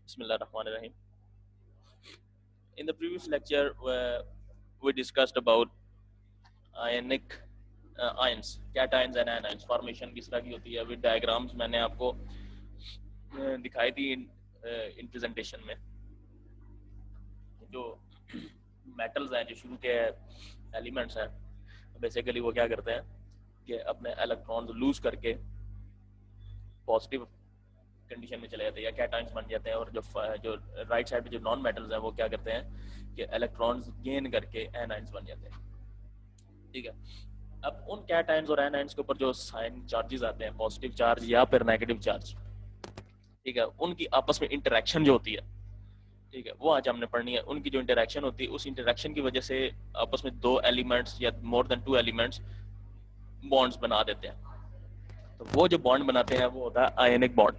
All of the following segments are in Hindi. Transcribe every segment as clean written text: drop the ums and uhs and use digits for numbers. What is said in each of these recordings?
Bismillahirrahmanirrahim. In the previous lecture, we discussed about ionic ions, cations and anions formation किस तरह की होती है with diagrams मैंने आपको दिखाई थी in presentation में. जो metals हैं, जो शुरू के elements हैं, basically वो क्या करते हैं कि अपने electrons lose करके positive कंडीशन में चले जाते हैं या कैटायंस बन जाते हैं, और जो राइट साइड पे जो नॉन मेटल्स हैं वो क्या करते हैं कि इलेक्ट्रॉन्स गेन करके एनायंस बन जाते हैं. ठीक है, अब उन कैटायंस और एनायंस के ऊपर जो साइन चार्जेस आते हैं, पॉजिटिव चार्ज या फिर नेगेटिव चार्ज, ठीक है, उनकी आपस में इंटरेक्शन जो होती है, ठीक है, वो आज हमने पढ़नी है. उनकी जो इंटरेक्शन होती है, उस इंटरेक्शन की वजह से आपस में दो एलिमेंट्स या मोर देन टू एलिमेंट्स बॉन्ड्स बना देते हैं. तो वो जो बॉन्ड बनाते हैं वो होता है आयनिक बॉन्ड.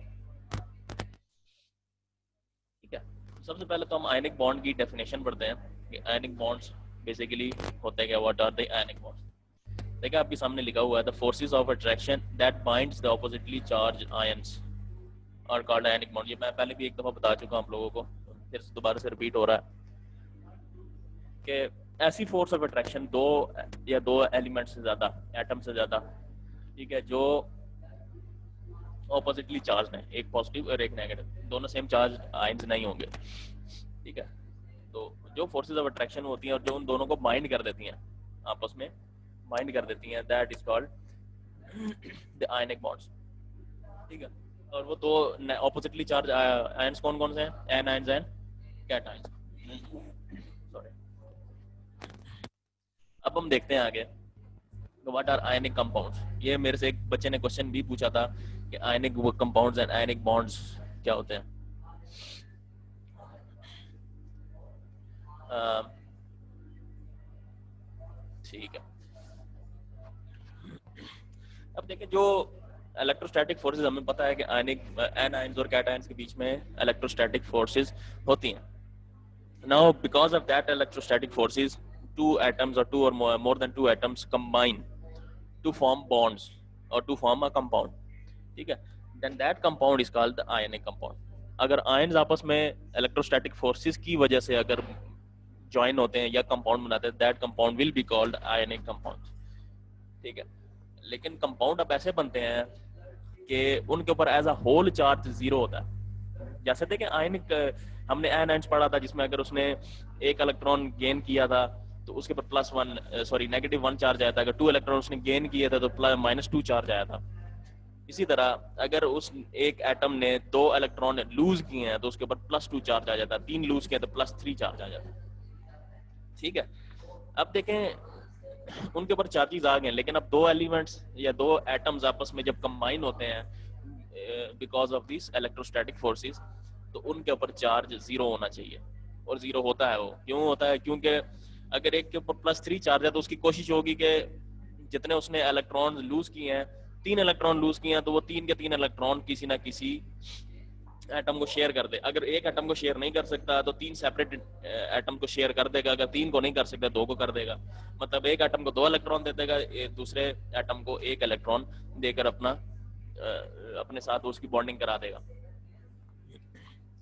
सबसे पहले तो हम आयनिक बॉन्ड की डेफिनेशन पढ़ते हैं कि आयनिक बॉन्ड्स बेसिकली होते हैं क्या, what are the ionic bonds. देखिए आपके सामने लिखा हुआ है the forces of attraction that binds the oppositely charge ions और कॉल्ड आयनिक बॉन्ड. ये मैं पहले भी एक दफा बता चुका हूं आप लोगों को, फिर दोबारा से रिपीट हो रहा है कि ऐसी फोर्स ऑफ अट्रैक्शन दो एलिमेंट से ज्यादा, एटम से ज्यादा, ठीक है, जो ऑपोजिटली चार्ज है, एक पॉजिटिव और एक नेगेटिव, दोनों सेम चार्ज आयंस नहीं होंगे. ठीक है, तो जो फोर्सेस ऑफ अट्रैक्शन होती हैं और जो उन दोनों को बाइंड कर देती हैं, आपस में बाइंड कर देती हैं, that is called the ionic bonds. ठीक है, और वो दो ऑपोजिटली चार्ज आयंस कौन कौन से हैं, एनायंस एंड कैटायंस. सॉरी. अब हम देखते हैं आगे व्हाट आर आयनिक कंपाउंड्स. ये मेरे से एक बच्चे ने क्वेश्चन भी पूछा था कि ionic compounds and ionic bonds क्या होते हैं. ठीक है, अब देखें जो इलेक्ट्रोस्टैटिक फोर्सेस, हमें पता है कि आयनिक एनायंस और कैटायंस के बीच में इलेक्ट्रोस्टैटिक फोर्सेस होती हैं. Now because of that electrostatic forces, two atoms और टू और more than two atoms combine to form bonds और टू फॉर्म अ कंपाउंड. ठीक है, then that compound is called the ionic compound. अगर आयंस आपस में इलेक्ट्रोस्टैटिक फोर्सेस की वजह से अगर ज्वाइन होते हैं या कंपाउंड बनाते हैं, that compound will be called ionic compound. ठीक है, लेकिन कंपाउंड अब ऐसे बनते हैं कि उनके ऊपर as a whole charge zero होता है. जैसे देखें आयनिक, हमने एनायंस पढ़ा था जिसमें अगर उसने एक इलेक्ट्रॉन गेन किया था तो उसके ऊपर -1 चार्ज आया था. अगर 2 इलेक्ट्रॉन उसने गेन किए थे तो -2 चार्ज आया था. इसी तरह अगर उस एक एटम ने 2 इलेक्ट्रॉन लूज किए हैं तो उसके ऊपर +2 चार्ज आ जाता है. 3 लूज किए तो +3 चार्ज आ जाता है. ठीक है, अब देखें उनके ऊपर चार्जेस आ गए, लेकिन अब दो एलिमेंट्स या दो एटम्स आपस में जब कंबाइन होते हैं because of this electrostatic forces, तो उनके ऊपर चार्ज जीरो होना चाहिए. और जीरो होता है. वो क्यों होता है? क्योंकि अगर एक के ऊपर +3 चार्ज है तो उसकी कोशिश होगी कि जितने उसने इलेक्ट्रॉन लूज किए हैं, 3 इलेक्ट्रॉन लूज किए हैं, तो वो 3 के 3 इलेक्ट्रॉन किसी ना किसी एटम को शेयर कर दे. अगर एक एटम को शेयर नहीं कर सकता तो 3 सेपरेट एटम को शेयर कर देगा. अगर 3 को नहीं कर सकता 2 को कर देगा. मतलब एक एटम को 2 इलेक्ट्रॉन दे देगा, दूसरे एटम को 1 इलेक्ट्रॉन देकर अपने साथ उसकी बॉन्डिंग करा देगा.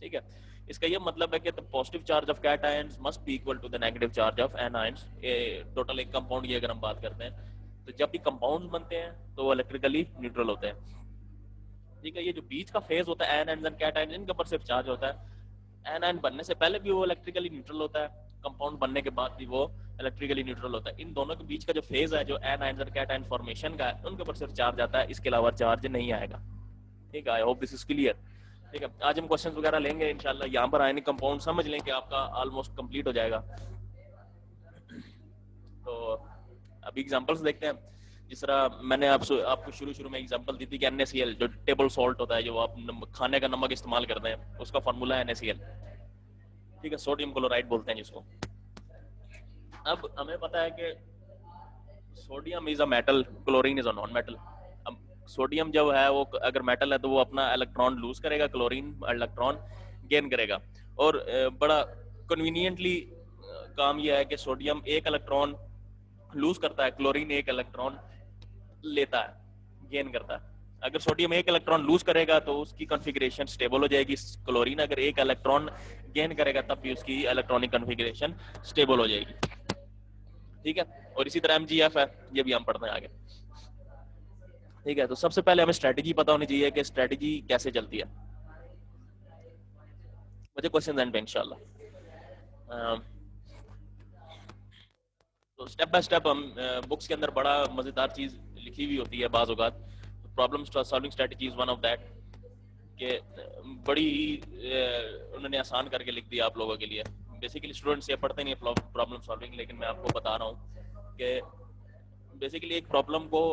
ठीक है, इसका ये मतलब है कि the positive charge of cations must be equal to the negative charge of anions. Total एक कंपाउंड की अगर हम बात करते हैं, तो जब भी कंपाउंड्स बनते हैं तो वो इलेक्ट्रिकली न्यूट्रल होते हैं. ठीक है, ये जो बीच का फेज होता है एनायंस एंड कैटायंस, इनके ऊपर सिर्फ चार्ज होता है. एनायन बनने से पहले भी वो इलेक्ट्रिकली न्यूट्रल होता है, कंपाउंड बनने के बाद भी वो इलेक्ट्रिकली न्यूट्रल होता है. इन दोनों के बीच का जो फेज है, जो एनायंस और कैटायन फॉर्मेशन का है, उनके ऊपर सिर्फ चार्ज आता है, इसके अलावा चार्ज नहीं आएगा. ठीक है, I hope this is clear. ठीक है, आज हम क्वेश्चंस वगैरह लेंगे इंशाल्लाह. यहाँ पर आयनिक कंपाउंड समझ लें कि आपका ऑलमोस्ट कंप्लीट हो जाएगा. तो अभी एग्जांपल्स देखते हैं. जिस तरह मैंने आपको शुरू में एग्जांपल दी थी कि NaCl जो टेबल सॉल्ट होता है, जो आप खाने का नमक इस्तेमाल करते हैं, उसका फार्मूला है NaCl. ठीक है, सोडियम क्लोराइड बोलते हैं जिसको. अब हमें पता है कि sodium is a metal, chlorine is a non metal. अब सोडियम जब है वो अगर मेटल है तो वो अपना इलेक्ट्रॉन लूज करेगा, क्लोरीन इलेक्ट्रॉन गेन करेगा. और बड़ा कन्वीनियंटली काम यह है कि सोडियम एक इलेक्ट्रॉन लूज करता है, क्लोरीन एक इलेक्ट्रॉन लेता है, गेन करता है. अगर सोडियम एक इलेक्ट्रॉन लूज करेगा तो उसकी कॉन्फ़िगरेशन स्टेबल हो जाएगी। क्लोरीन अगर एक इलेक्ट्रॉन गेन करेगा तब भी उसकी इलेक्ट्रॉनिक कॉन्फ़िगरेशन स्टेबल हो जाएगी। ठीक है, और इसी तरह MgF है, ये भी हम पढ़ते हैं आगे। ठीक है, तो सबसे पहले हमें स्ट्रेटेजी पता होनी चाहिए कि स्ट्रेटेजी कैसे चलती है। मुझे क्वेश्चन एंड पे इंशाल्लाह। तो स्टेप बाय स्टेप हम बुक्स के अंदर बड़ा मजेदार चीज लिखी हुई होती है बाज़ औक़ात। Problem solving strategy is one of that, कि बड़ी उन्होंने आसान करके लिख दिया आप लोगों के लिए। बेसिकली स्टूडेंट्स ये पढ़ते नहीं है प्रॉब्लम सॉल्विंग, लेकिन मैं आपको बता रहा हूँ कि बेसिकली एक प्रॉब्लम को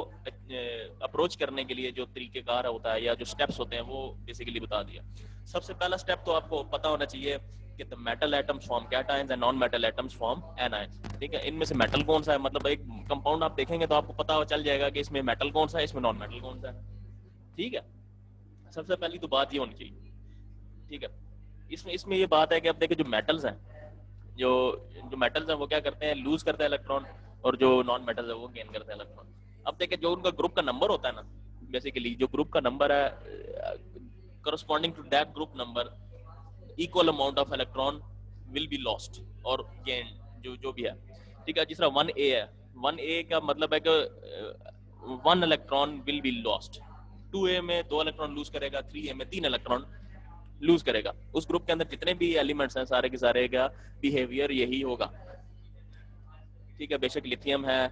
अप्रोच करने के लिए जो तरीकेकार होता है या जो स्टेप्स होते हैं वो बेसिकली बता दिया। सबसे पहला स्टेप तो आपको पता होना चाहिए कि the metal atoms form cations and non metal atoms form anions. ठीक है, इनमें से मेटल कौन सा है, मतलब एक कंपाउंड आप देखेंगे तो आपको पता चल जाएगा कि इसमें मेटल कौन सा है, इसमें नॉन मेटल कौन सा है। ठीक है, सबसे पहली तो बात ये होनी चाहिए। ठीक है, इसमें ये बात है कि अब देखिए जो मेटल्स हैं, जो मेटल्स हैं वो क्या करते हैं, लूज करते हैं इलेक्ट्रॉन, और जो नॉन मेटल्स है वो गेन करते हैं इलेक्ट्रॉन। अब देखिए जो उनका ग्रुप का नंबर होता है ना, बेसिकली जो ग्रुप का नंबर है, corresponding to that group number equal amount of electron will be lost और गेन, जो भी है। ठीक है, जिस तरह 1a है, 1a का मतलब है कि 1 electron will be lost. 2a में 2 इलेक्ट्रॉन लूज करेगा, 3a में 3 इलेक्ट्रॉन लूज करेगा। उस ग्रुप के अंदर जितने भी एलिमेंट्स हैं सारे के सारे का बिहेवियर यही होगा। ठीक है, बेशक लिथियम है,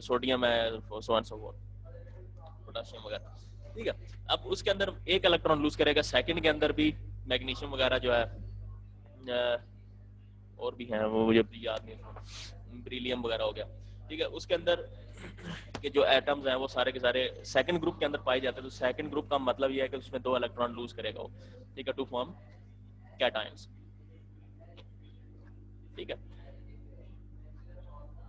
सोडियम है, so on so fourth, potassium वगैरह। ठीक है, अब उसके अंदर एक इलेक्ट्रॉन लूज करेगा। सेकंड के अंदर भी मैग्नीशियम वगैरह जो है, और भी हैं वो मुझे याद नहीं, ब्रिलियम वगैरह हो गया। ठीक है, उसके अंदर के जो एटम्स हैं वो सारे के सारे सेकंड ग्रुप के अंदर पाए जाते हैं। तो सेकंड ग्रुप का मतलब ये है कि उसमें 2 इलेक्ट्रॉन लूज करेगा वो। ठीक है, टू फॉर्म कैटायंस। ठीक है,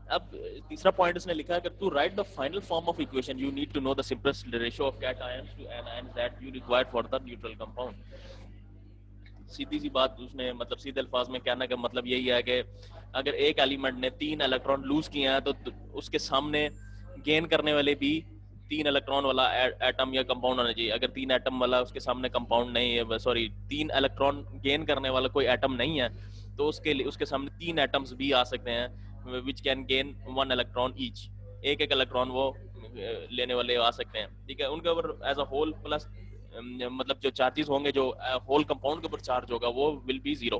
अब तीसरा पॉइंट उसने लिखा है कि to write the final form of equation you need to know the simplest ratio of cations to anions that you require for the neutral compound. सीधी सी बात उसने मतलब सीधे अल्फाज में कहने का मतलब यही है कि अगर एक एलिमेंट ने 3 इलेक्ट्रॉन लूज किए हैं तो उसके सामने गेन करने वाले भी 3 इलेक्ट्रॉन वाला एटम या कंपाउंड होना चाहिए। अगर 3 एटम वाला उसके सामने कंपाउंड नहीं है, सॉरी 3 इलेक्ट्रॉन गेन करने वाला कोई एटम नहीं है, तो उसके लिए उसके सामने 3 एटम्स भी आ सकते हैं which can gain 1 electron each. एक इलेक्ट्रॉन वो लेने वाले आ सकते हैं। ठीक है, उनके ऊपर एज अ होल प्लस मतलब जो चार्जेस होंगे, जो होल कंपाउंड के ऊपर चार्ज होगा वो विल बी 0।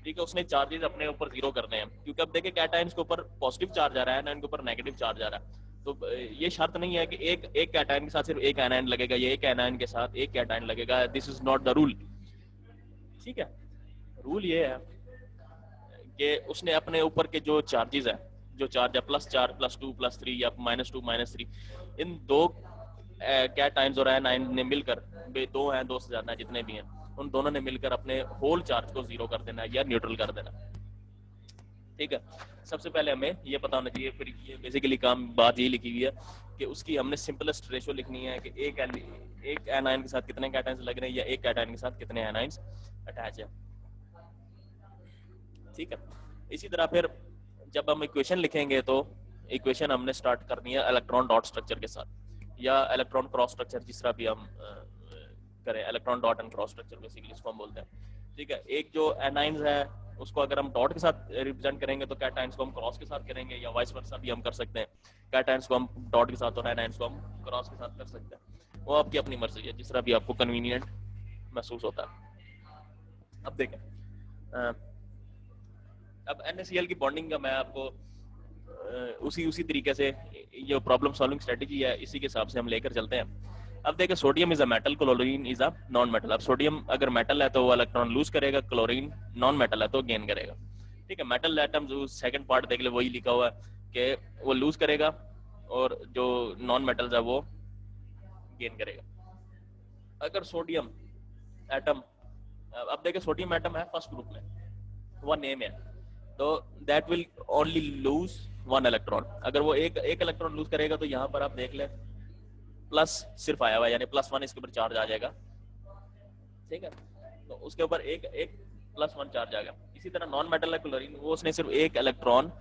ठीक है, उसने चार्जेस अपने ऊपर 0 करने हैं, क्योंकि अब देखिए कैटायंस के ऊपर पॉजिटिव चार्ज आ रहा है ना, इनके ऊपर नेगेटिव चार्ज आ रहा है। तो ये शर्त नहीं है कि एक कैटायन के साथ सिर्फ एक एनायन लगेगा या एक एनायन के साथ एक कैटायन लगेगा। This is not the rule. ठीक है, रूल ये है कि उसने अपने ऊपर के जो चार्जेस है, जो चार्ज है प्लस चार्ज, +2 +3 या -2 -3, इन दो कैटायंस और एनायन ने मिलकर, 2 हैं 2 से ज्यादा जितने भी हैं, उन दोनों ने मिलकर अपने होल चार्ज को 0 कर देना या न्यूट्रल कर देना। ठीक है, सबसे पहले हमें ये पता होना चाहिए। फिर ये बेसिकली काम बात यही लिखी हुई है कि उसकी हमने सिंपलेस्ट रेशियो लिखनी है कि एक एनायन के साथ कितने कैटायंस लग रहे हैं या एक कैटायन के साथ कितने एनायंस अटैच है। ठीक है, इसी तरह फिर जब हम इक्वेशन लिखेंगे तो इक्वेशन हमने स्टार्ट करनी है इलेक्ट्रॉन डॉट स्ट्रक्चर के साथ या इलेक्ट्रॉन क्रॉस स्ट्रक्चर, जिस तरह भी हम करें, electron dot and cross structure basically इसको हम बोलते हैं। ठीक है, एक जो एनाइंस है उसको अगर हम डॉट के साथ रिप्रेजेंट करेंगे तो कैटायंस को हम क्रॉस के साथ करेंगे, या वाइस वर्सा भी हम कर सकते हैं। कैटायंस को हम डॉट के साथ और एनाइंस को हम क्रॉस के साथ कर सकते हैं। वो आपकी अपनी मर्जी है, जिस तरह भी आपको कन्वीनियंट महसूस होता है। अब देखें, अब NaCl की बॉन्डिंग का मैं आपको उसी तरीके से जो प्रॉब्लम सॉल्विंग स्ट्रेटजी है इसी के हिसाब से हम लेकर चलते हैं। अब देखिए, sodium is a metal, chlorine is a non metal. अब सोडियम अगर मेटल है तो वो इलेक्ट्रॉन लूज करेगा, क्लोरीन नॉन मेटल है तो गेन करेगा। ठीक है, मेटल एटम जो सेकंड पार्ट देख ले वही लिखा हुआ है कि वो लूज करेगा और जो नॉन मेटल्स है वो गेन करेगा। अगर सोडियम एटम, अब देखिए सोडियम एटम है फर्स्ट ग्रुप में, 1a में, तो that will only lose 1 electron. अगर वो एक इलेक्ट्रॉन लूज करेगा तो यहाँ पर आप देख ले प्लस सिर्फ आया हुआ, यानी +1 इसके ऊपर चार्ज आ जाएगा। ठीक है, तो उसके ऊपर एक +1 चार्ज आ गया। इसी तरह नॉन मेटल है क्लोरीन, वो उसने सिर्फ एक इलेक्ट्रॉन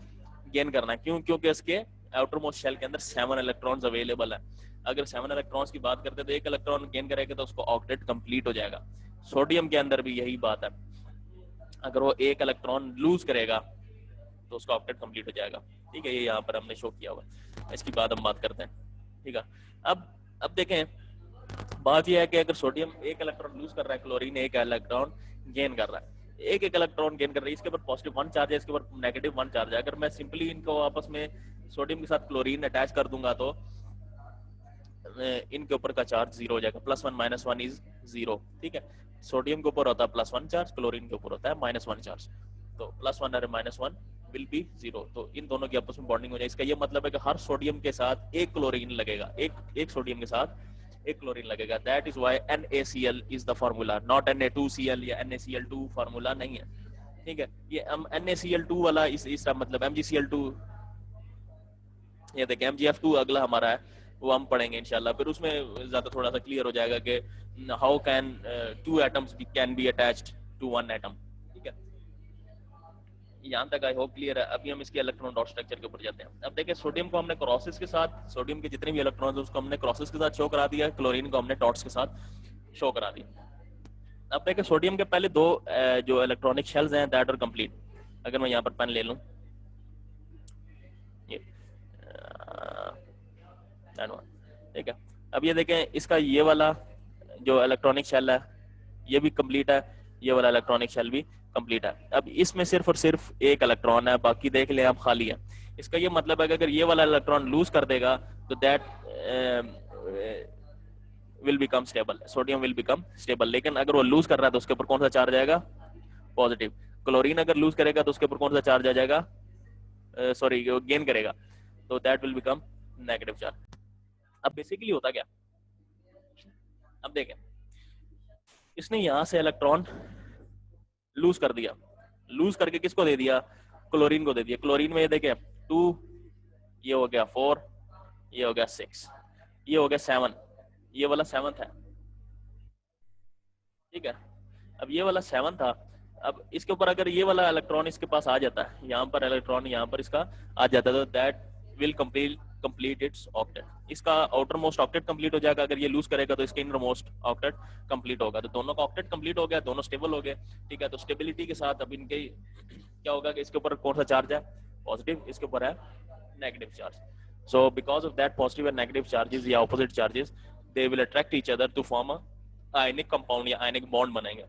गेन करना है। क्यों? क्योंकि इसके आउटर मोस्ट शेल के अंदर 7 इलेक्ट्रॉन्स अवेलेबल है। अगर 7 इलेक्ट्रॉन्स की बात करते हैं तो एक इलेक्ट्रॉन गेन करेगा तो उसको ऑक्टेट कंप्लीट हो जाएगा। सोडियम के अंदर भी यही बात है, अगर वो एक इलेक्ट्रॉन लूज करेगा तो उसका ऑक्टेट कंप्लीट हो जाएगा। ठीक है, ये यहाँ पर हमने शो किया हुआ है, इसकी बाद हम बात करते हैं। ठीक है, अब देखें, बात यह है कि अगर सोडियम एक इलेक्ट्रॉन लूज कर रहा है, क्लोरीन एक इलेक्ट्रॉन गेन कर रहा है, एक इलेक्ट्रॉन गेन कर रहा है, इसके ऊपर पॉजिटिव 1 चार्ज है, इसके ऊपर नेगेटिव 1 चार्ज है। अगर मैं सिंपली इनको आपस में सोडियम के साथ क्लोरीन अटैच कर दूंगा तो इनके ऊपर का चार्ज 0 हो जाएगा, +1 -1 इज 0। ठीक है, सोडियम के ऊपर होता है +1 चार्ज, क्लोरीन के ऊपर होता है -1 चार्ज, तो +1 और -1 विल बी 0, तो इन दोनों की आपस में बॉन्डिंग हो जाए। इसका ये मतलब है कि हर सोडियम के साथ एक क्लोरीन लगेगा, एक सोडियम के साथ एक क्लोरीन लगेगा। That is why NaCl is the formula, not Na2Cl या NaCl2 फार्मूला नहीं है। ठीक है, ये हम NaCl2 वाला इसका मतलब MgCl2, ये देखिए MgF2 अगला हमारा है, वो हम पढ़ेंगे इंशाल्लाह, फिर उसमें ज्यादा थोड़ा सा क्लियर हो जाएगा कि how can 2 atoms can be attached to 1 atom. ठीक है, यहाँ तक आई होप क्लियर है। अभी हम इसके इलेक्ट्रॉन डॉट स्ट्रक्चर के ऊपर जाते हैं। अब देखिए, सोडियम को हमने क्रॉसेस के साथ, सोडियम के जितने भी इलेक्ट्रॉन उसको हमने क्रॉसेस के साथ शो करा दिया, क्लोरीन को हमने डॉट्स के साथ शो करा दिया। अब देखिए, सोडियम के पहले दो जो इलेक्ट्रॉनिक शेल्स हैं दैट आर कंप्लीट। अगर मैं यहाँ पर पेन ले लूँ, ये ठीक है, अब ये देखें, इसका ये वाला जो इलेक्ट्रॉनिक शेल है ये भी कंप्लीट है, ये वाला इलेक्ट्रॉनिक शेल भी कंप्लीट है। अब इसमें सिर्फ और सिर्फ एक इलेक्ट्रॉन है, बाकी देख लें आप खाली है। इसका ये मतलब है कि अगर ये वाला इलेक्ट्रॉन लूज कर देगा तो that will become stable, sodium will become stable. लेकिन अगर वो लूज कर रहा है तो उसके ऊपर कौन सा चार्ज आएगा? पॉजिटिव। क्लोरीन अगर लूज करेगा तो उसके ऊपर कौन सा चार्ज आ जाएगा? सॉरी, गेन करेगा तो that will become negative charge. अब बेसिकली होता क्या, अब देखें, इसने यहां से इलेक्ट्रॉन लूज कर दिया, लूज करके किसको दे दिया? क्लोरीन को दे दिया। क्लोरीन में ये देखें 2, ये हो गया 4, ये हो गया 6, ये हो गया 7, ये वाला 7th है। ठीक है, अब ये वाला 7 था। अब इसके ऊपर अगर ये वाला इलेक्ट्रॉन इसके पास आ जाता है, यहाँ पर इलेक्ट्रॉन यहाँ पर इसका आ जाता है, तो that will complete it's octet. इसका आउटर मोस्ट ऑक्टेट कंप्लीट हो जाएगा। अगर ये लूज करेगा तो इसका इनर मोस्ट ऑक्टेट कंप्लीट होगा। तो दोनों का ऑक्टेट कंप्लीट हो गया, दोनों स्टेबल हो गए। ठीक है, तो स्टेबिलिटी के साथ अब इनके क्या होगा कि इसके ऊपर कौन सा चार्ज है? पॉजिटिव, इसके ऊपर है negative charge. So because of that positive and negative charges या opposite charges, they will attract each other to form a ionic compound या आयनिक बॉन्ड बनाएंगे।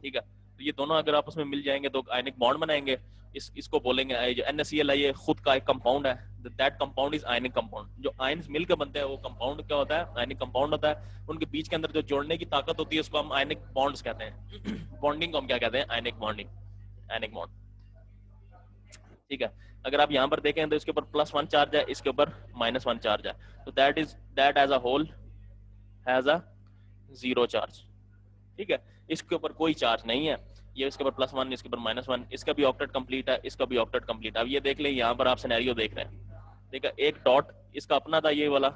ठीक है, तो ये दोनों अगर आपस में मिल जाएंगे तो आयनिक बॉन्ड बनाएंगे। इसको बोलेंगे, जो NaCl है ये खुद का एक कंपाउंड है, that compound is ionic compound. जो आयन्स मिलकर बनते हैं वो कंपाउंड क्या होता है? आयनिक कंपाउंड होता है। उनके बीच के अंदर जो जोड़ने की ताकत होती है उसको हम आयनिक बॉन्ड्स कहते हैं। बॉन्डिंग को हम क्या कहते हैं? Ionic bonding, ionic bond. ठीक है, अगर आप यहाँ पर देखें तो इसके ऊपर +1 चार्ज है, इसके ऊपर -1 चार्ज है, तो that as a whole has a 0 charge. ठीक है, इसके ऊपर कोई चार्ज नहीं है, ये इसके ऊपर +1, इसके ऊपर -1, इसका भी ऑक्टेट कंप्लीट है, इसका भी ऑक्टेट कंप्लीट है। अब ये देख लें, यहाँ पर आप सिनेरियो देख रहे हैं, देखा एक डॉट इसका अपना था ये वाला,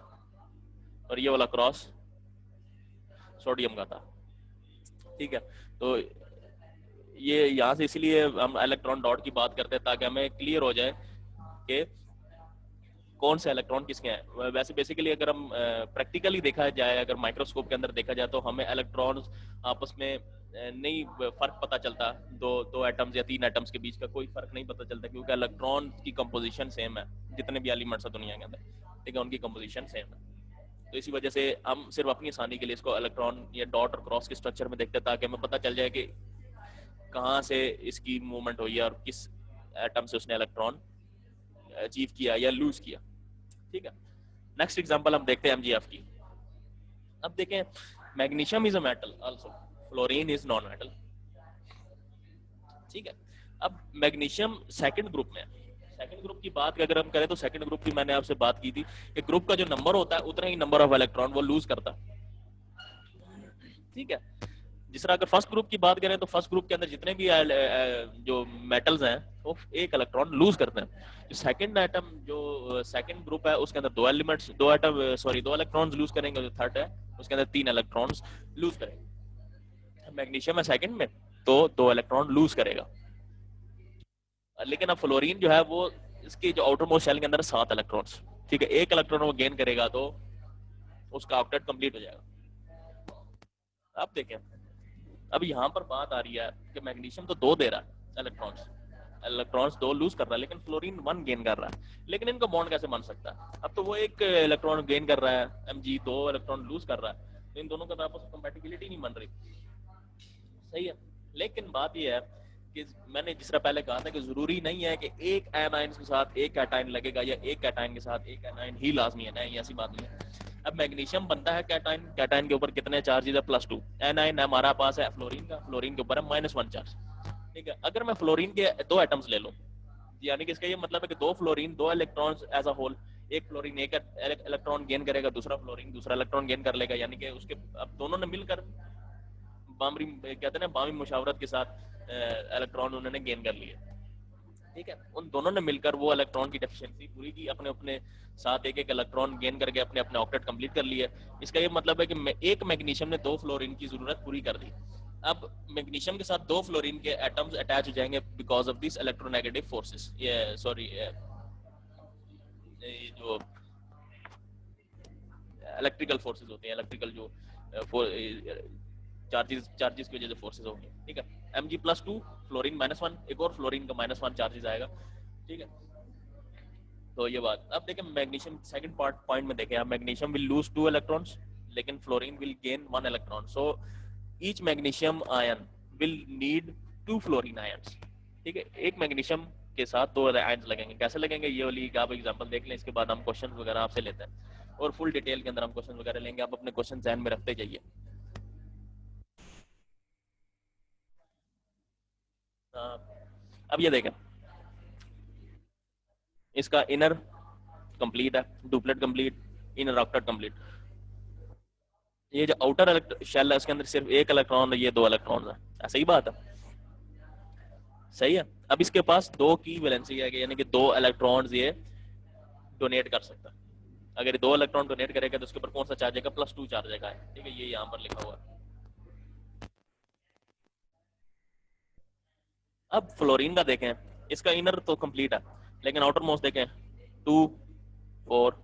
और ये वाला क्रॉस सोडियम का था। ठीक है, तो ये यहाँ से इसलिए हम इलेक्ट्रॉन डॉट की बात करते हैं ताकि हमें क्लियर हो जाए कि कौन से इलेक्ट्रॉन किसके हैं। वैसे बेसिकली अगर हम प्रैक्टिकली देखा जाए, अगर माइक्रोस्कोप के अंदर देखा जाए तो हमें इलेक्ट्रॉन्स आपस में नहीं फर्क पता चलता, दो एटम्स या 3 एटम्स के बीच का कोई फर्क नहीं पता चलता, क्योंकि इलेक्ट्रॉन की कंपोजिशन सेम है। जितने भी एलिमेंट्स है दुनिया के अंदर, ठीक है, उनकी कंपोजिशन सेम है। तो इसी वजह से हम सिर्फ अपनी आसानी के लिए इसको इलेक्ट्रॉन या डॉट और क्रॉस के स्ट्रक्चर में देखते हैं, ताकि हमें पता चल जाए कि कहाँ से इसकी मूवमेंट हुई है और किस एटम से उसने इलेक्ट्रॉन अचीव किया या लूज किया। ठीक है, नेक्स्ट एग्जांपल हम देखते हैं MgF की। अब देखें, magnesium is a metal also, fluorine is non metal. ठीक है, अब मैग्नीशियम सेकंड ग्रुप में है। सेकंड ग्रुप की बात अगर हम करें तो सेकंड ग्रुप की मैंने आपसे बात की थी कि ग्रुप का जो नंबर होता है उतना ही नंबर ऑफ इलेक्ट्रॉन वो लूज करता है। ठीक है, जिस तरह अगर फर्स्ट ग्रुप की बात करें तो फर्स्ट ग्रुप के अंदर जितने भी जो मेटल्स हैं वो एक इलेक्ट्रॉन लूज करते हैं। जो सेकंड एटम, जो सेकंड ग्रुप है उसके अंदर दो इलेक्ट्रॉन्स लूज करेंगे। जो थर्ड है उसके अंदर 3 इलेक्ट्रॉन्स लूज करेंगे। मैग्नीशियम है सेकंड में तो 2 इलेक्ट्रॉन लूज करेगा। लेकिन अब फ्लोरीन जो है वो इसके जो आउटर मोस्ट शेल के अंदर 7 इलेक्ट्रॉन्स, ठीक है, एक इलेक्ट्रॉन वो गेन करेगा तो उसका ऑक्टेट कंप्लीट हो जाएगा। अब देखें, अब यहाँ पर बात आ रही है कि मैग्नीशियम तो 2 दे रहा है इलेक्ट्रॉन्स 2 लूज कर रहा है, लेकिन फ्लोरीन 1 गेन कर रहा है, लेकिन इनका बॉन्ड कैसे बन सकता है? अब तो वो एक इलेक्ट्रॉन गेन कर रहा है, Mg 2 इलेक्ट्रॉन लूज कर रहा है, तो इन दोनों का आपस में कंपैटिबिलिटी नहीं बन रही, सही है। लेकिन बात ये है कि मैंने जिस तरह पहले कहा था कि जरूरी नहीं है कि एक एनाइन के साथ एक कैटाइन लगेगा या एक कैटाइन के साथ एक एनाइन ही लाजमी है, नहीं ऐसी बात नहीं है। अब मैग्नीशियम बनता है कैटाइन, कैटाइन के ऊपर कितने चार्जेस है? +2। एनाइन हमारा पास है फ्लोरीन का, फ्लोरीन के ऊपर है -1 चार्ज, ठीक है। अगर मैं फ्लोरीन के 2 एटम्स ले लूं, यानी कि इसका ये मतलब है कि 2 fluorine 2 electrons as a whole, एक फ्लोरीन एक इलेक्ट्रॉन गेन करेगा, दूसरा फ्लोरीन दूसरा इलेक्ट्रॉन गेन कर लेगा, यानी कि उसके अब दोनों ने मिलकर बामरी कहते हैं ना, बामी मुशावरत के साथ इलेक्ट्रॉन उन्होंने गेन कर लिए, ठीक है। उन दोनों ने मिलकर वो इलेक्ट्रॉन की डेफिशिएंसी पूरी की, अपने अपने साथ एक एक इलेक्ट्रॉन गेन करके अपने अपने ऑक्टेट कंप्लीट कर लिए। इसका ये मतलब है कि एक मैग्नीशियम ने 2 फ्लोरीन की जरूरत पूरी कर दी। अब मैग्नीशियम के साथ 2 फ्लोरीन के एटम्स अटैच हो जाएंगे because of this electronegative forces, ये सॉरी जो इलेक्ट्रिकल फोर्सेस होते हैं, इलेक्ट्रिकल जो चार्जेस की वजह से फोर्सेस होंगे, ठीक है। Mg+2 फ्लोरीन -1, एक और फ्लोरीन का -1 चार्जेस आएगा, ठीक है। तो ये बात। अब देखें मैग्नीशियम सेकंड पॉइंट में देखें आप, मैग्नीशियम विल लूज 2 इलेक्ट्रॉन्स लेकिन fluorine will gain 1 electron, so each magnesium ion will need 2 fluorine ions, ठीक है। एक मैग्नीशियम के साथ 2 आयंस लगेंगे, कैसे लगेंगे ये वाली आप एग्जांपल देख लें, इसके बाद हम क्वेश्चन वगैरह आपसे लेते हैं और फुल डिटेल के अंदर हम क्वेश्चन वगैरह लेंगे, आप अपने क्वेश्चन ध्यान में रखते जाइए। अब ये देखें, इसका इनर कंप्लीट है, duplet complete, inner octet complete. ये जो आउटर शेल है उसके अंदर सिर्फ एक इलेक्ट्रॉन है, ये 2 इलेक्ट्रॉन है, ऐसा ही बात है, सही है। अब इसके पास 2 की वैलेंसी है, यानी कि 2 इलेक्ट्रॉन्स ये डोनेट कर सकता है। अगर ये 2 इलेक्ट्रॉन डोनेट करेगा तो उसके ऊपर कौन सा चार्ज आएगा? +2 चार्ज आएगा, ठीक है, ये यहाँ पर लिखा हुआ है। अब फ्लोरीन का देखें, इसका इनर तो कंप्लीट है, लेकिन आउटर मोस्ट देखें 2 4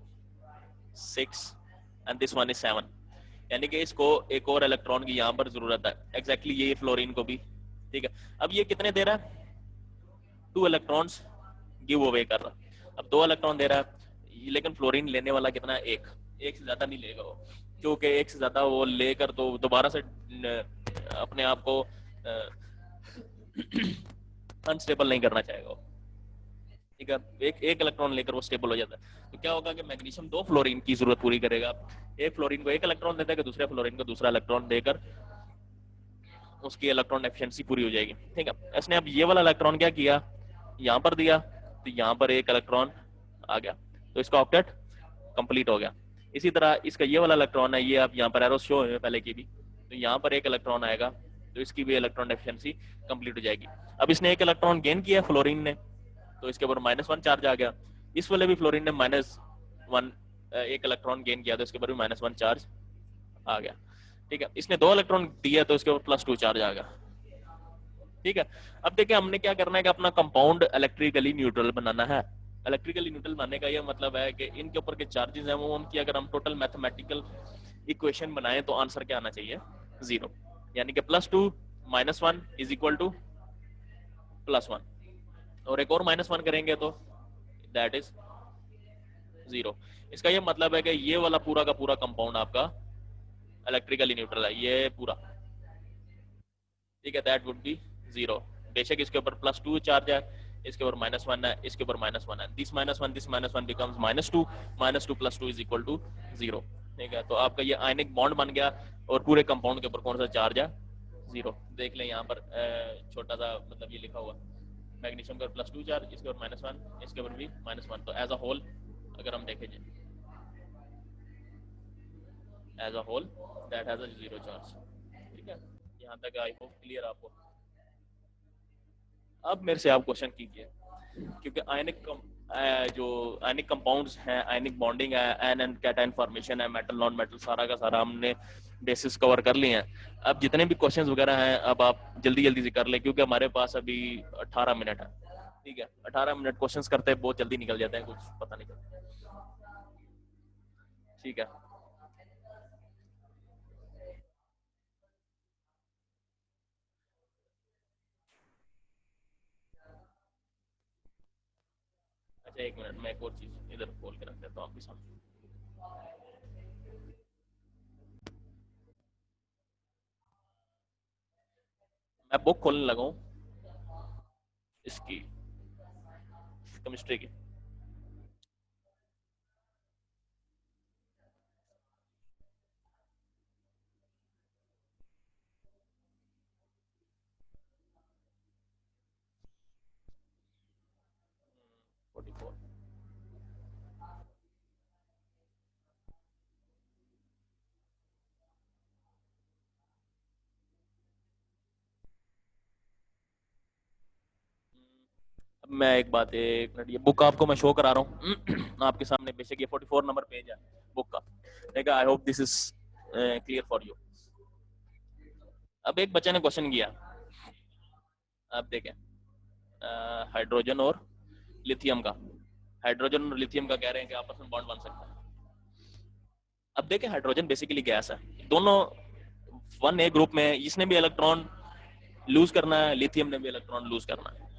6 एंड दिस वन इज 7, यानी कि इसको एक और इलेक्ट्रॉन की यहाँ पर जरूरत है, एग्जैक्टली ये फ्लोरीन को भी, ठीक है। अब ये कितने दे रहा है? 2 इलेक्ट्रॉन्स गिव अवे कर रहा है। अब 2 इलेक्ट्रॉन दे रहा है, लेकिन फ्लोरीन लेने वाला कितना है? एक से ज्यादा नहीं लेगा वो, क्योंकि एक से ज्यादा वो लेकर तो दोबारा से अपने आप को अनस्टेबल नहीं करना चाहेगा वो, ठीक है। एक इलेक्ट्रॉन लेकर वो स्टेबल हो जाता है। तो क्या होगा कि मैग्नीशियम 2 फ्लोरीन की जरूरत पूरी करेगा, एक फ्लोरीन को एक इलेक्ट्रॉन देता है कि दूसरे फ्लोरीन को दूसरा इलेक्ट्रॉन देकर उसकी इलेक्ट्रॉन एफिशिएंसी पूरी हो जाएगी, ठीक है। इसने अब ये वाला इलेक्ट्रॉन क्या किया, यहाँ पर दिया, तो यहाँ पर एक इलेक्ट्रॉन आ गया, तो इसका ऑक्टेट कंप्लीट हो गया। इसी तरह इसका ये वाला इलेक्ट्रॉन है, ये आप यहाँ पर एरो शो है पहले की भी, तो यहाँ पर एक इलेक्ट्रॉन आएगा, तो इसकी भी इलेक्ट्रॉन एफिशिएंसी कंप्लीट हो जाएगी। अब इसने एक इलेक्ट्रॉन गेन किया फ्लोरीन ने, तो इसके ऊपर -1 चार्ज आ गया। इस वाले भी फ्लोरीन ने -1 एक इलेक्ट्रॉन गेन किया, तो इसके ऊपर भी -1 चार्ज आ गया, ठीक है। इसने 2 इलेक्ट्रॉन दिया तो इसके ऊपर +2 चार्ज आ गया, ठीक है। अब देखिए हमने क्या करना है कि अपना कंपाउंड इलेक्ट्रिकली न्यूट्रल बनाना है। इलेक्ट्रिकली न्यूट्रल बनाने का ये मतलब है कि इनके ऊपर के चार्जेस हैं वो उनकी अगर हम टोटल मैथमेटिकल इक्वेशन बनाएं तो आंसर क्या आना चाहिए? 0, यानी कि +2 -1 इज इक्वल टू +1, और एक और -1 करेंगे तो दैट इज 0। इसका ये मतलब है कि ये वाला पूरा का पूरा कंपाउंड आपका इलेक्ट्रिकली न्यूट्रल है, ये पूरा, ठीक है, दैट वुड बी 0। बेशक इसके ऊपर +2 चार्ज है, इसके ऊपर -1 है, इसके ऊपर -1 है, this -1 becomes -2, -2 + 2 is equal to 0, ठीक है। तो आपका ये आयनिक बॉन्ड बन गया और पूरे कंपाउंड के ऊपर कौन सा चार्ज है? 0। देख लें यहाँ पर छोटा सा मतलब ये लिखा हुआ, मैग्नीशियम का +2 चार्ज, इसके ऊपर -1, इसके ऊपर भी -1, तो एज अ होल अगर हम देखें as a whole that has a 0 charge, ठीक है। यहाँ तक आई होप क्लियर आपको। अब मेरे से आप क्वेश्चन कीजिए, क्योंकि जो आयनिक कंपाउंड्स हैं, आयनिक बॉन्डिंग है, एन एंड कैटायन फॉर्मेशन है, मेटल नॉन मेटल, सारा का सारा हमने बेसिस कवर कर लिए हैं। अब जितने भी क्वेश्चंस वगैरह हैं अब आप जल्दी जल्दी से कर लें, क्योंकि हमारे पास अभी 18 मिनट है, ठीक है। 18 मिनट क्वेश्चंस करते हैं बहुत जल्दी निकल जाते हैं, कुछ पता नहीं चलता। ठीक है। अच्छा एक मिनट, मैं एक और चीज इधर खोल के रख देता हूँ आपके सामने। मैं बुक खोलने लगा हूँ इसकी, केमिस्ट्री की। Forty four. अब मैं एक बात, एक मिनट, ये बुक आपको मैं शो करा रहा हूँ आपके सामने। बेशक ये 44 नंबर पेज है बुक का। ठीक है, I hope this is clear for you. अब एक बच्चे ने क्वेश्चन किया, आप देखें, हाइड्रोजन और लिथियम का। हाइड्रोजन और लिथियम का कह रहे हैं कि आपस में बॉन्ड बन सकता है। अब देखें, हाइड्रोजन बेसिकली गैस है। दोनों वन ए ग्रुप में, इसने भी इलेक्ट्रॉन लूज करना है, लिथियम ने भी इलेक्ट्रॉन लूज करना है।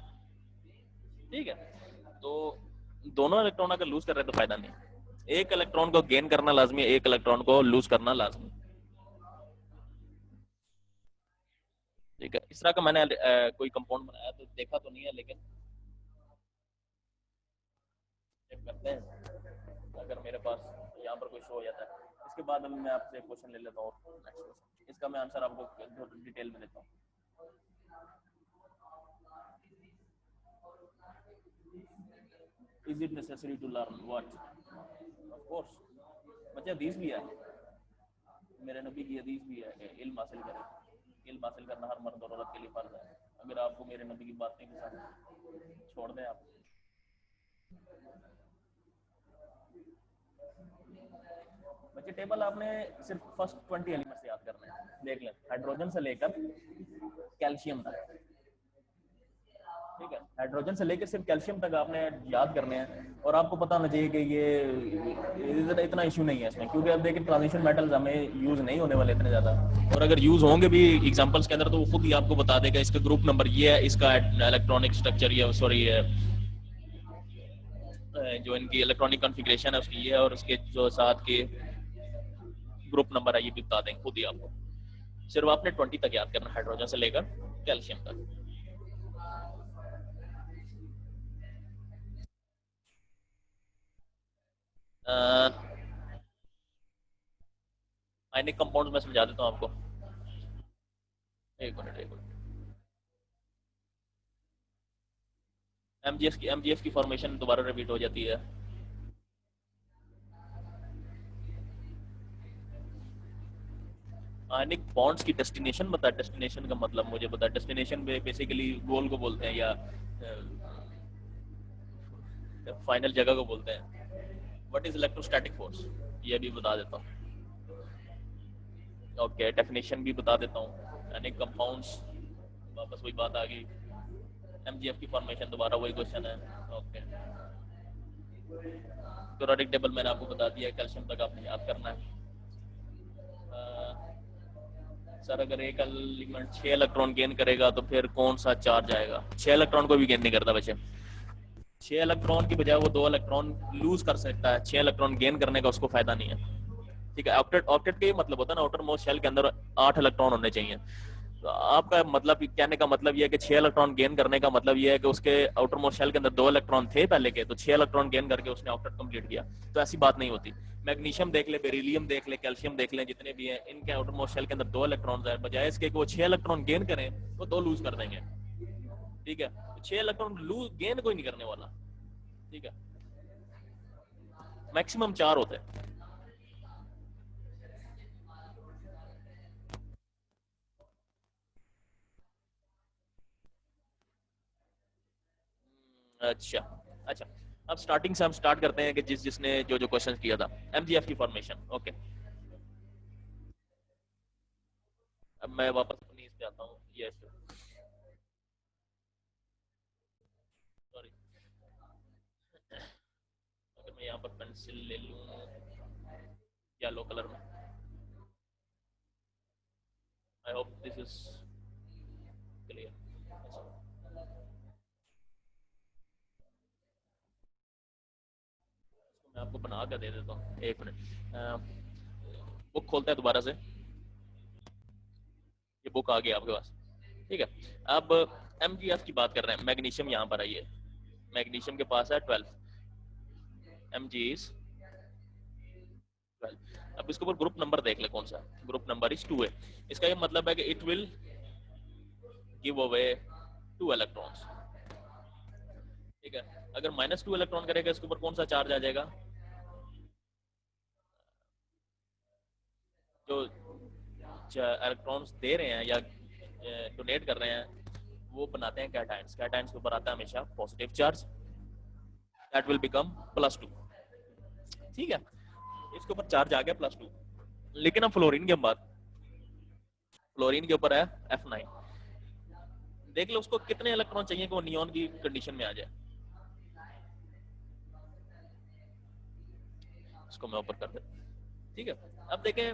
ठीक है, तो दोनों इलेक्ट्रॉन अगर लूज कर रहे हैं तो फायदा नहीं। एक इलेक्ट्रॉन को गेन करना लाजमी है, एक इलेक्ट्रॉन को लूज करना लाजमी। ठीक है, इस तरह का मैंने कोई कंपाउंड बनाया तो देखा तो नहीं है, लेकिन चेक करते हैं अगर मेरे पास यहाँ पर कोई शो हो जाता है। इसके बाद अभी मैं आपसे क्वेश्चन ले लेता हूँ, नेक्स्ट क्वेश्चन, इसका मैं आंसर आपको डिटेल में देता हूँ। Is it necessary to learn what? Of course, बच्चा हदीस भी है, मेरे नबी की हदीस भी है कि इल्म हासिल करें। इल्म हासिल करना हर मर्द और औरत के लिए फर्ज है। अगर आपको मेरे नबी की बातें के साथ छोड़ दें आप, बच्चे टेबल आपने सिर्फ फर्स्ट 20 एलिमेंट्स याद करने हैं, देख लें, हाइड्रोजन से लेकर कैल्शियम तक। ठीक है, हाइड्रोजन से लेकर सिर्फ कैल्शियम तक आपने याद करने हैं। और आपको पता होना चाहिए कि ये इतना इशू नहीं है इसमें, क्योंकि अब देखिए ट्रांजिशन मेटल्स हमें यूज नहीं होने वाले इतने ज्यादा। और अगर यूज होंगे भी एग्जांपल्स के अंदर, तो वो खुद ही आपको बता देगा इसका ग्रुप नंबर ये है, इसका इलेक्ट्रॉनिक स्ट्रक्चर ये, सॉरी, जो इनकी इलेक्ट्रॉनिक कॉन्फ़िगरेशन है उसकी ये है, और उसके जो साथ के ग्रुप नंबर है ये भी बता देंगे खुद ही आपको। सिर्फ आपने 20 तक याद करना, हाइड्रोजन से लेकर कैल्शियम तक। आयनिक कंपाउंड में समझा देता हूँ आपको। एक मिनट, एक मिनट। एमजीएफ की फॉर्मेशन दोबारा रिपीट हो जाती है। आयनिक बॉन्ड्स की डेस्टिनेशन बता, डेस्टिनेशन का मतलब मुझे बता। डेस्टिनेशन बेसिकली गोल को बोलते हैं, या फाइनल जगह को बोलते हैं। व्हाट इज इलेक्ट्रोस्टैटिक फोर्स, ये भी बता देता हूँ। ओके, डेफिनेशन भी बता देता हूँ। यानी कंपाउंड्स, वापस वही बात आ गई। एमजीएफ की फॉर्मेशन दोबारा वही क्वेश्चन है। ओके, पीरियोडिक टेबल मैंने आपको बता दिया, कैल्शियम तक आपने याद करना है। सर अगर एक एलिमेंट 6 इलेक्ट्रॉन गेन करेगा तो फिर कौन सा चार्ज आएगा? 6 इलेक्ट्रॉन को भी गेन नहीं करता बच्चे। 6 इलेक्ट्रॉन की बजाय वो 2 इलेक्ट्रॉन लूज कर सकता है, 6 इलेक्ट्रॉन गेन करने का उसको फायदा नहीं है। ठीक है, ऑक्टेट, ऑक्टेट का ये मतलब होता है ना, आउटर मोस्ट शेल के अंदर 8 इलेक्ट्रॉन होने चाहिए। तो आपका मतलब, कहने का मतलब ये है कि 6 इलेक्ट्रॉन गेन करने का मतलब ये है कि उसके आउटर मोस्ट शेल के अंदर 2 इलेक्ट्रॉन थे पहले के, तो 6 इलेक्ट्रॉन गेन करके उसने ऑक्टेट कंप्लीट किया। तो ऐसी बात नहीं होती। मैग्नीशियम देख ले, बेरिलियम देख ले, कैल्शियम देख ले, जितने भी हैं, इनके आउटर मोस्ट शेल के अंदर 2 इलेक्ट्रॉन है, बजाय इसके कि वो 6 इलेक्ट्रॉन गेन करें वो 2 लूज कर देंगे। ठीक है, 6 इलेक्ट्रॉन लूज गेन कोई नहीं करने वाला। ठीक है, मैक्सिमम 4 होते हैं। अच्छा, अच्छा, अब स्टार्टिंग से हम स्टार्ट करते हैं कि जिस जिसने जो जो क्वेश्चन किया था। एमजीएफ की फॉर्मेशन, ओके। अब मैं वापस अपनी इस पे आता हूँ, ये सॉरी, अगर मैं यहाँ पर पेंसिल ले लूँ। येलो कलर में। I hope this is clear. मैं आपको बना कर दे देता हूँ, एक मिनट। बुक खोलते हैं दोबारा से, ये बुक आ गई आपके पास, ठीक है। अब MgF की बात कर रहे हैं, मैग्नीशियम यहाँ पर आइए, मैग्नीशियम के पास है 12, Mg is 12। अब इसके ऊपर ग्रुप नंबर देख ले कौन सा, ग्रुप नंबर इज 2A। इसका ये मतलब है कि it will give away 2 electrons, ठीक है। अगर -2 इलेक्ट्रॉन करेगा इसके ऊपर कौन सा चार्ज आ जाएगा, जो इलेक्ट्रॉन्स दे रहे हैं या डोनेट कर रहे हैं वो बनाते हैं कैटायंस, कैटायंस के ऊपर आता है हमेशा positive charge, that will become +2, ठीक है। इसके ऊपर चार्ज आ गया +2। लेकिन अब फ्लोरीन की बात, फ्लोरीन के ऊपर है F9। देख लो उसको कितने इलेक्ट्रॉन चाहिए कि वो नियॉन की कंडीशन में आ जाए। इसको मैं ऊपर कर देता, ठीक है। अब देखें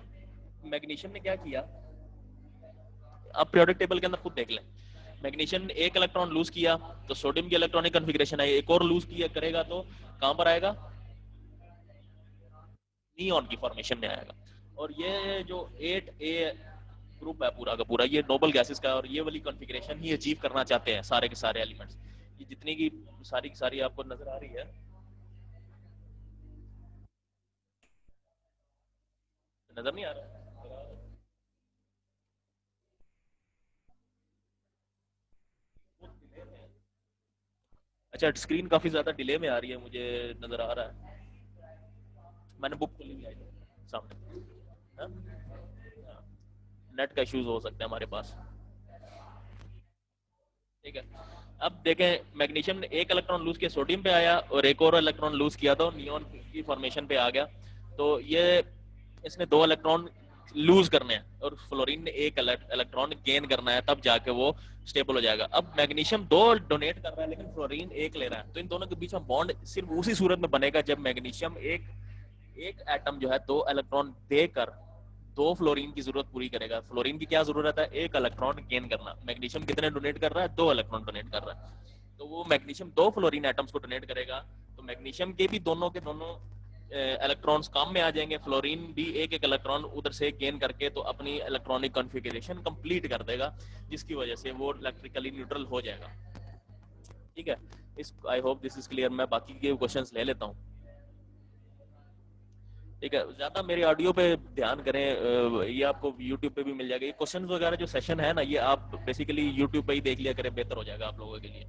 मैग्नीशियम ने क्या किया, अब पीरियोडिक टेबल के अंदर खुद देख लें। मैग्नीशियम ने एक इलेक्ट्रॉन लूज किया तो सोडियम की इलेक्ट्रॉनिक कॉन्फ़िगरेशन आई, एक और लूज किया करेगा तो कहां पर आएगा, नियॉन की फॉर्मेशन में आएगा। और ये जो 8A ग्रुप है पूरा का पूरा, ये नोबल गैसेस का, और ये वाली कॉन्फ़िगरेशन ही अचीव करना चाहते हैं सारे के सारे एलिमेंट्स। ये जितनी की सारी आपको नजर आ रही है, नजर नहीं आ रहा? अच्छा, स्क्रीन काफी ज्यादा डिले में आ रही है, मुझे नजर आ रहा है। मैंने बुक खोली हुई है सामने, हाँ? नेट का इश्यूज हो सकता है हमारे पास, ठीक है। अब देखें मैग्नीशियम ने एक इलेक्ट्रॉन लूज किया सोडियम पे आया, और एक और इलेक्ट्रॉन लूज किया तो नियॉन की फॉर्मेशन पे आ गया। तो ये इसने 2 इलेक्ट्रॉन लूज करने हैं और फ्लोरीन ने एक इलेक्ट्रॉन गेन करना है, तब जाके वो स्टेबल हो जाएगा। अब मैग्नीशियम 2 डोनेट कर रहा है लेकिन फ्लोरीन 1 ले रहा है, तो इन दोनों के बीच में बॉन्ड सिर्फ उसी सूरत में बनेगा जब मैग्नीशियम एक एटम जो है 2 इलेक्ट्रॉन देकर 2 फ्लोरीन की जरूरत पूरी करेगा। फ्लोरीन की क्या जरूरत है, 1 इलेक्ट्रॉन गेन करना। मैग्नीशियम कितने डोनेट कर रहा है, 2 इलेक्ट्रॉन डोनेट कर रहा है, तो वो मैग्नीशियम 2 फ्लोरीन एटम्स को डोनेट करेगा। तो मैग्नीशियम के भी दोनों के दोनों इलेक्ट्रॉन्स काम में आ जाएंगे, फ्लोरीन भी एक इलेक्ट्रॉन उधर से गेन करके तो अपनी इलेक्ट्रॉनिक कॉन्फ़िगरेशन कंप्लीट कर देगा, जिसकी वजह से वो इलेक्ट्रिकली न्यूट्रल हो जाएगा, ठीक है। इस I hope this is clear. मैं बाकी के क्वेश्चंस ले लेता हूँ, ठीक है। ज्यादा मेरे ऑडियो पे ध्यान करें, ये आपको यूट्यूब पे भी मिल जाएगा। ये क्वेश्चंस वगैरह जो सेशन है ना, ये आप बेसिकली यूट्यूब पे ही देख लिया करें, बेहतर हो जाएगा आप लोगों के लिए।